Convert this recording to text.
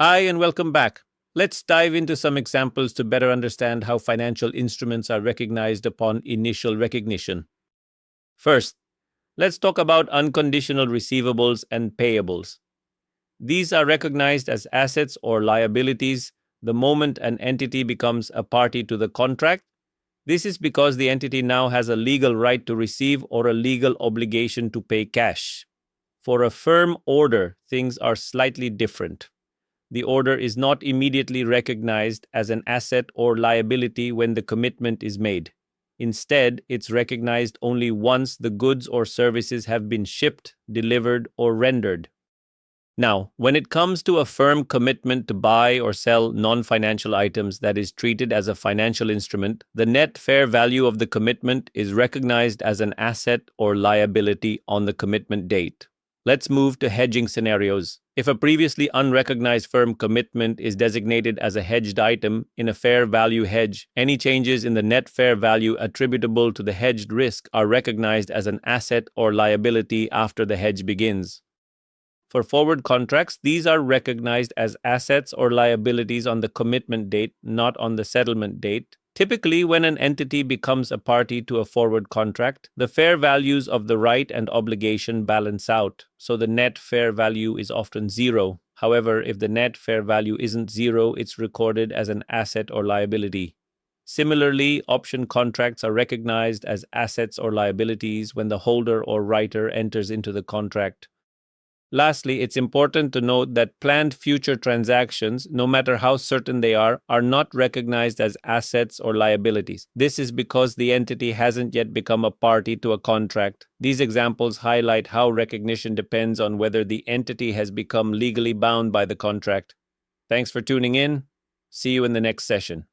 Hi, and welcome back. Let's dive into some examples to better understand how financial instruments are recognized upon initial recognition. First, let's talk about unconditional receivables and payables. These are recognized as assets or liabilities the moment an entity becomes a party to the contract. This is because the entity now has a legal right to receive or a legal obligation to pay cash. For a firm order, things are slightly different. The order is not immediately recognized as an asset or liability when the commitment is made. Instead, it's recognized only once the goods or services have been shipped, delivered, or rendered. Now, when it comes to a firm commitment to buy or sell non-financial items that is treated as a financial instrument, the net fair value of the commitment is recognized as an asset or liability on the commitment date. Let's move to hedging scenarios. If a previously unrecognized firm commitment is designated as a hedged item in a fair value hedge, any changes in the net fair value attributable to the hedged risk are recognized as an asset or liability after the hedge begins. For forward contracts, these are recognized as assets or liabilities on the commitment date, not on the settlement date. Typically, when an entity becomes a party to a forward contract, the fair values of the right and obligation balance out, so the net fair value is often zero. However, if the net fair value isn't zero, it's recorded as an asset or liability. Similarly, option contracts are recognized as assets or liabilities when the holder or writer enters into the contract. Lastly, it's important to note that planned future transactions, no matter how certain they are not recognized as assets or liabilities. This is because the entity hasn't yet become a party to a contract. These examples highlight how recognition depends on whether the entity has become legally bound by the contract. Thanks for tuning in. See you in the next session.